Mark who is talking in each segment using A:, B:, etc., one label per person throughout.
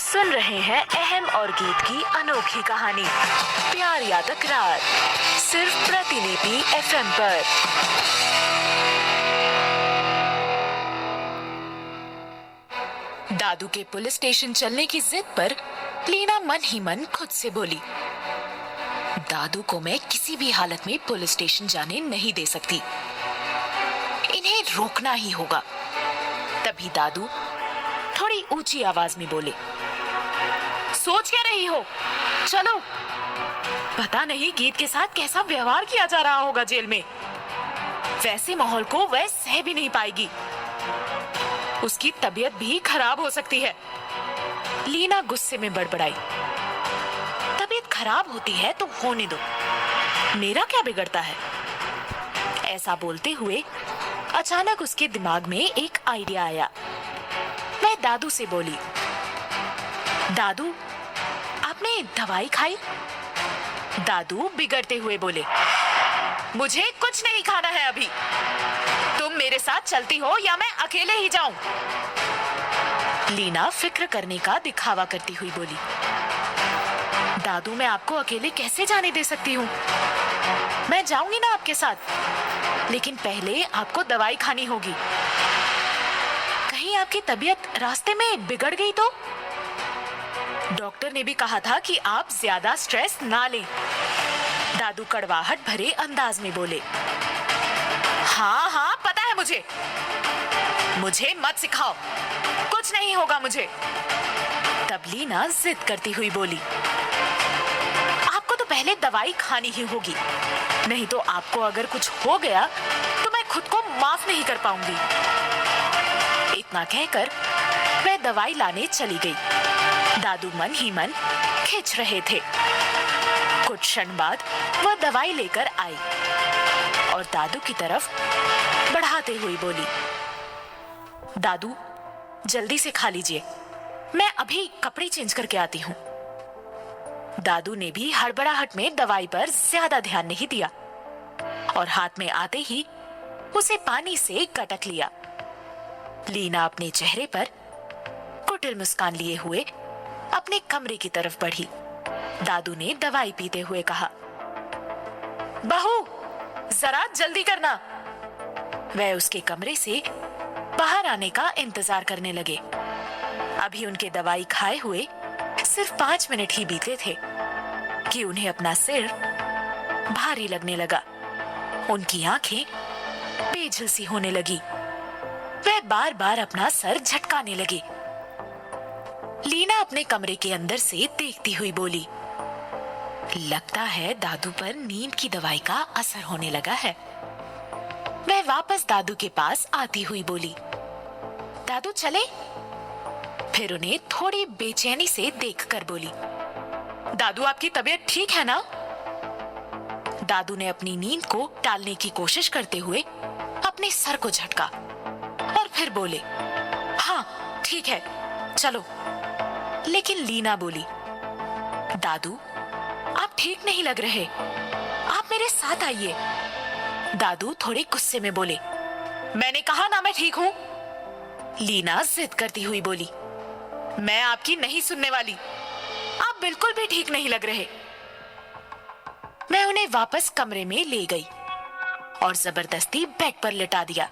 A: सुन रहे हैं अहम और गीत की अनोखी कहानी प्यार या तकरार, सिर्फ प्रतिलिपि एफएम पर। दादू के पुलिस स्टेशन चलने की जिद पर लीना मन ही मन खुद से बोली, दादू को मैं किसी भी हालत में पुलिस स्टेशन जाने नहीं दे सकती, इन्हें रोकना ही होगा। तभी दादू थोड़ी ऊंची आवाज में बोले, सोच क्या रही हो, चलो। पता नहीं गीत के साथ कैसा व्यवहार किया जा रहा होगा जेल में। वैसे माहौल को वह सह भी नहीं पाएगी, उसकी तबीयत भी खराब हो सकती है। लीना गुस्से में बड़बड़ाई, तबीयत खराब होती है तो होने दो, मेरा क्या बिगड़ता है। ऐसा बोलते हुए अचानक उसके दिमाग में एक आइडिया आया। वह दादू से बोली, दादू आपने दवाई खाई? दादू बिगड़ते हुए बोले, मुझे कुछ नहीं खाना है अभी, तुम मेरे साथ चलती हो या मैं अकेले ही जाऊं? लीना फिक्र करने का दिखावा करती हुई बोली, दादू मैं आपको अकेले कैसे जाने दे सकती हूँ, मैं जाऊंगी ना आपके साथ, लेकिन पहले आपको दवाई खानी होगी। कहीं आपकी तबीयत रास्ते में बिगड़ गई तो? डॉक्टर ने भी कहा था कि आप ज्यादा स्ट्रेस ना लें। दादू कड़वाहट भरे अंदाज में बोले, हाँ हाँ पता है मुझे मत सिखाओ, कुछ नहीं होगा मुझे। तब लीना जिद करती हुई बोली, आपको तो पहले दवाई खानी ही होगी, नहीं तो आपको अगर कुछ हो गया तो मैं खुद को माफ नहीं कर पाऊंगी। इतना कहकर वह दवाई लाने चली गई। दादू मन ही मन खिंच रहे थे। कुछ क्षण बाद वह दवाई लेकर आई और दादू की तरफ बढ़ाते हुए बोली, दादू जल्दी से खा लीजिए, मैं अभी कपड़े चेंज करके आती हूँ। दादू ने भी हड़बड़ाहट में दवाई पर ज्यादा ध्यान नहीं दिया और हाथ में आते ही उसे पानी से गटक लिया। लीना अपने चेहरे पर कुटिल मुस्कान लिए हुए अपने कमरे की तरफ बढ़ी। दादू ने दवाई पीते हुए कहा, बहू जरा जल्दी करना। वह उसके कमरे से बाहर आने का इंतजार करने लगे। अभी उनके दवाई खाए हुए सिर्फ 5 मिनट ही बीते थे कि उन्हें अपना सिर भारी लगने लगा। उनकी आंखें बेझिल सी होने लगी। वह बार बार अपना सर झटकाने लगे। लीना अपने कमरे के अंदर से देखती हुई बोली, लगता है दादू पर नींद की दवाई का असर होने लगा है। वह वापस दादू के पास आती हुई बोली, दादू चले? फिर उन्हें थोड़ी बेचैनी से देखकर बोली, दादू आपकी तबीयत ठीक है ना? दादू ने अपनी नींद को टालने की कोशिश करते हुए अपने सर को झटका और फिर बोले, हाँ ठीक है चलो। लेकिन लीना बोली, दादू आप ठीक नहीं लग रहे, आप मेरे साथ आइए। दादू थोड़े गुस्से में बोले, मैंने कहा ना मैं ठीक हूं। लीना जिद करती हुई बोली, मैं आपकी नहीं सुनने वाली, आप बिल्कुल भी ठीक नहीं लग रहे। मैं उन्हें वापस कमरे में ले गई और जबरदस्ती बेड पर लिटा दिया।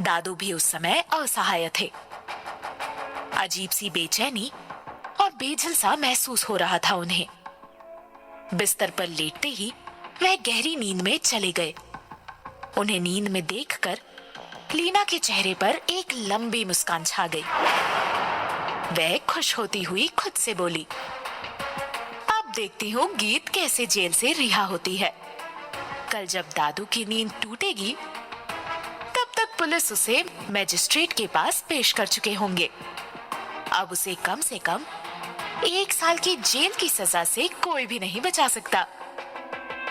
A: दादू भी उस समय असहाय थे। अजीब सी बेचैनी और बेझिल सा महसूस हो रहा था उन्हें। बिस्तर पर लेटते ही वह गहरी नींद में चले गए। उन्हें नींद में देखकर लीना के चेहरे पर एक लंबी मुस्कान छा गई। वह खुश होती हुई खुद से बोली, अब देखती हूँ गीत कैसे जेल से रिहा होती है। कल जब दादू की नींद टूटेगी तब तक पुलिस उसे मजिस्ट्रेट के पास पेश कर चुके होंगे। अब उसे कम से कम 1 साल की जेल की सजा से कोई भी नहीं बचा सकता।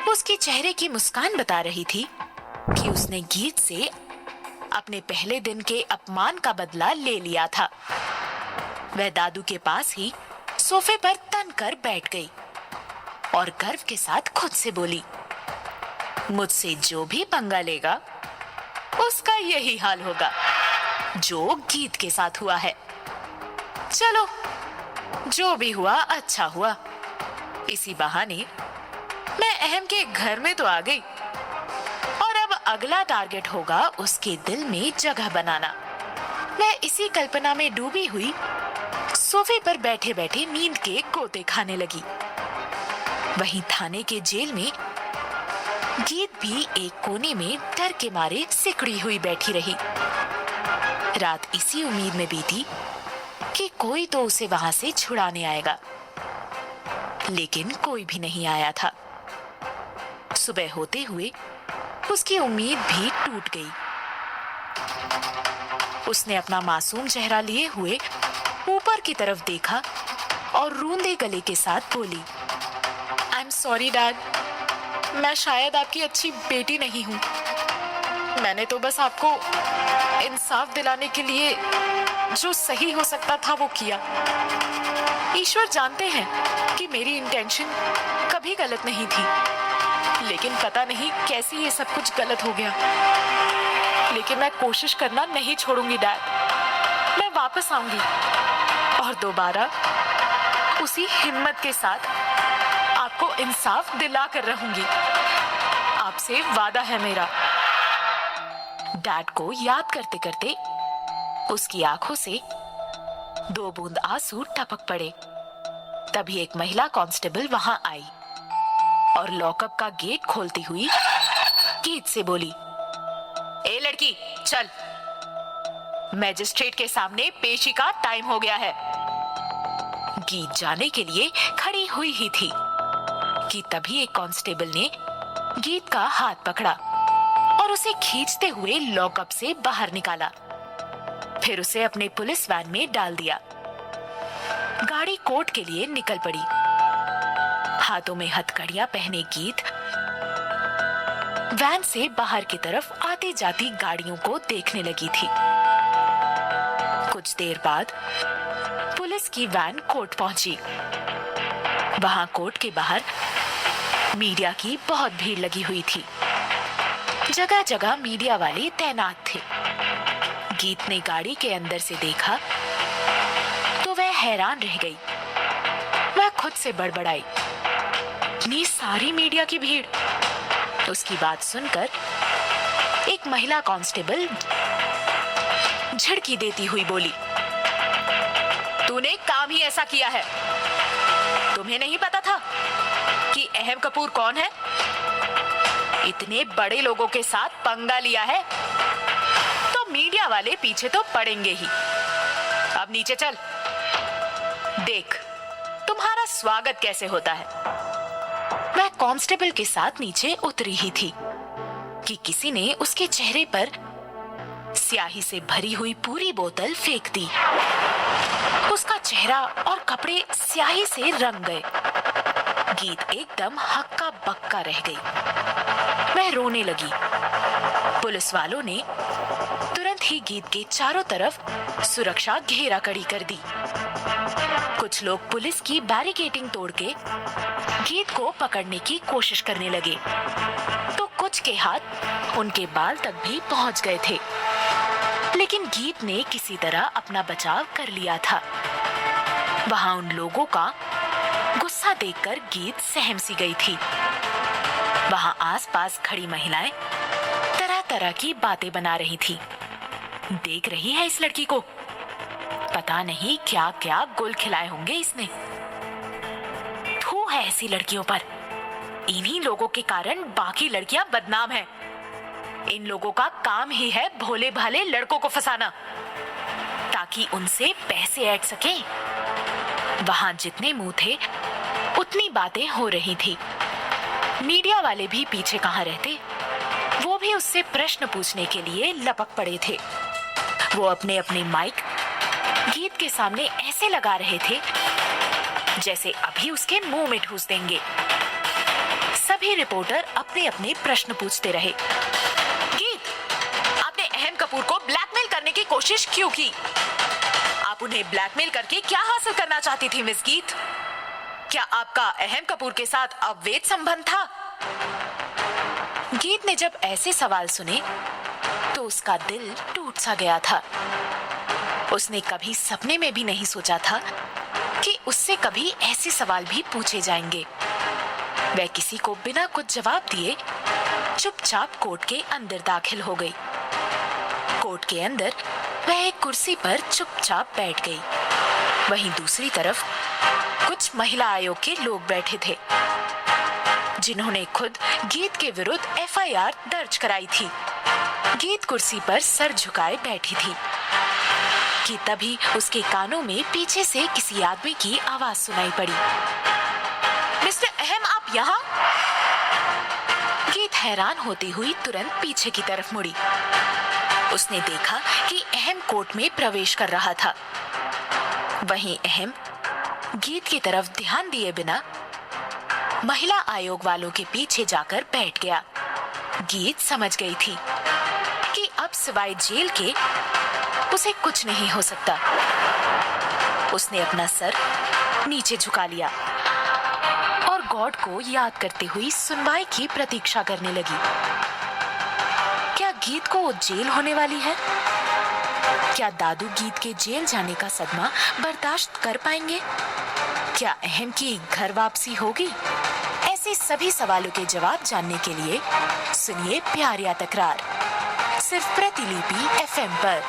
A: उसके चेहरे की मुस्कान बता रही थी कि उसने गीत से अपने पहले दिन के अपमान का बदला ले लिया था। वह दादू के पास ही सोफे पर तन कर बैठ गई और गर्व के साथ खुद से बोली, मुझसे जो भी पंगा लेगा उसका यही हाल होगा जो गीत के साथ हुआ है। चलो जो भी हुआ अच्छा हुआ। इसी बहाने मैं अहम के घर में तो आ गई और अब अगला टारगेट होगा उसके दिल में जगह बनाना। मैं इसी कल्पना में डूबी हुई सोफे पर बैठे बैठे नींद के गोते खाने लगी। वहीं थाने के जेल में गीत भी एक कोने में डर के मारे सिकुड़ी हुई बैठी रही। रात इसी उम्मीद में बीती कि कोई तो उसे वहां से छुड़ाने आएगा, लेकिन कोई भी नहीं आया था। सुबह होते हुए उसकी उम्मीद भी टूट गई। उसने अपना मासूम चेहरा लिए हुए ऊपर की तरफ देखा और रूंधे गले के साथ बोली, आई एम सॉरी डैड, मैं शायद आपकी अच्छी बेटी नहीं हूँ। मैंने तो बस आपको इंसाफ दिलाने के लिए जो सही हो सकता था वो किया। ईश्वर जानते हैं कि मेरी इंटेंशन कभी गलत नहीं थी, लेकिन पता नहीं कैसे ये सब कुछ गलत हो गया। लेकिन मैं कोशिश करना नहीं छोड़ूंगी डैड। मैं वापस आऊंगी और दोबारा उसी हिम्मत के साथ आपको इंसाफ दिला कर रहूंगी। आपसे वादा है मेरा। डैड को याद करते करते उसकी आंखों से 2 बूंद आंसू टपक पड़े। तभी एक महिला कांस्टेबल वहां आई और लॉकअप का गेट खोलती हुई गीत से बोली, ए लड़की चल, मैजिस्ट्रेट के सामने पेशी का टाइम हो गया है। गीत जाने के लिए खड़ी हुई ही थी कि तभी एक कांस्टेबल ने गीत का हाथ पकड़ा और उसे खींचते हुए लॉकअप से बाहर निकाला। फिर उसे अपने पुलिस वैन में डाल दिया। गाड़ी कोर्ट के लिए निकल पड़ी। हाथों में हथकड़ियां पहने गीत वैन से बाहर की तरफ आती जाती गाड़ियों को देखने लगी थी। कुछ देर बाद पुलिस की वैन कोर्ट पहुंची। वहां कोर्ट के बाहर मीडिया की बहुत भीड़ लगी हुई थी। जगह जगह मीडिया वाले तैनात थे। गीत ने गाड़ी के अंदर से देखा तो वह हैरान रह गई। वह खुद से बड़बड़ाई, इतनी सारी मीडिया की भीड़। उसकी बात सुनकर एक महिला कांस्टेबल झिड़की देती हुई बोली, तूने काम ही ऐसा किया है। तुम्हें नहीं पता था कि अहम कपूर कौन है? इतने बड़े लोगों के साथ पंगा लिया है तो मीडिया वाले पीछे तो पड़ेंगे ही। अब नीचे चल, देख तुम्हारा स्वागत कैसे होता है। वह कांस्टेबल के साथ नीचे उतरी ही थी कि किसी ने उसके चेहरे पर स्याही से भरी हुई पूरी बोतल फेंक दी। उसका चेहरा और कपड़े स्याही से रंग गए। गीत एकदम हक्का बक्का रह गई। वह रोने लगी। पुलिस वालों ने तुरंत ही गीत के चारों तरफ सुरक्षा घेरा कड़ी कर दी। कुछ लोग पुलिस की बैरिकेडिंग तोड़ के गीत को पकड़ने की कोशिश करने लगे तो कुछ के हाथ उनके बाल तक भी पहुंच गए थे, लेकिन गीत ने किसी तरह अपना बचाव कर लिया था। वहां उन लोगों का गुस्सा देखकर गीत सहम सी गई थी। वहां आसपास खड़ी महिलाएं तरह तरह की बातें बना रही थी। देख रही है इस लड़की को, पता नहीं क्या क्या गुल खिलाए होंगे इसने। थू है ऐसी लड़कियों पर। इन्हीं लोगों के कारण बाकी लड़कियां बदनाम हैं। इन लोगों का काम ही है भोले भाले लड़कों को फंसाना ताकि उनसे पैसे ऐंठ सके। वहां जितने मुंह थे उतनी बातें हो रही थी। मीडिया वाले भी पीछे कहां रहते, वो भी उससे प्रश्न पूछने के लिए लपक पड़े थे। वो अपने अपने माइक गीत के सामने ऐसे लगा रहे थे जैसे अभी उसके मुंह में ठूस देंगे। सभी रिपोर्टर अपने अपने प्रश्न पूछते रहे। गीत, आपने अहम कपूर को ब्लैकमेल करने की कोशिश क्यों की? आप उन्हें ब्लैकमेल करके क्या हासिल करना चाहती थी मिस गीत? क्या आपका अहम कपूर के साथ अवैध संबंध था? गीत ने जब ऐसे सवाल सुने तो उसका दिल टूट सा गया था। उसने कभी सपने में भी नहीं सोचा था कि उससे कभी ऐसे सवाल भी पूछे जाएंगे। वह किसी को बिना कुछ जवाब दिए चुपचाप कोर्ट के अंदर दाखिल हो गई। कोर्ट के अंदर वह एक कुर्सी पर चुपचाप बैठ गई। वहीं दूसरी तरफ कुछ महिला आयोग के लोग बैठे थे, जिन्होंने खुद गीत के विरुद्ध एफआईआर दर्ज कराई थी। गीत कुर्सी पर सर झुकाए बैठी थी कि तभी उसके कानों में पीछे से किसी आदमी की आवाज सुनाई पड़ी। मिस्टर अहम, आप यहाँ? गीत हैरान होती हुई तुरंत पीछे की तरफ मुड़ी। उसने देखा कि अहम कोर्ट में प्रवेश कर रहा था। वहीं अहम गीत की तरफ ध्यान दिए बिना महिला आयोग वालों के पीछे जाकर बैठ गया। गीत समझ गई थी कि अब सिवाय जेल के उसे कुछ नहीं हो सकता। उसने अपना सर नीचे झुका लिया और गॉड को याद करते हुए सुनवाई की प्रतीक्षा करने लगी। क्या गीत को जेल होने वाली है? क्या दादू गीत के जेल जाने का सदमा बर्दाश्त कर पाएंगे? क्या अहम की घर वापसी होगी? ऐसे सभी सवालों के जवाब जानने के लिए सुनिए प्यार या तकरार, सिर्फ प्रतिलिपि एफएम पर।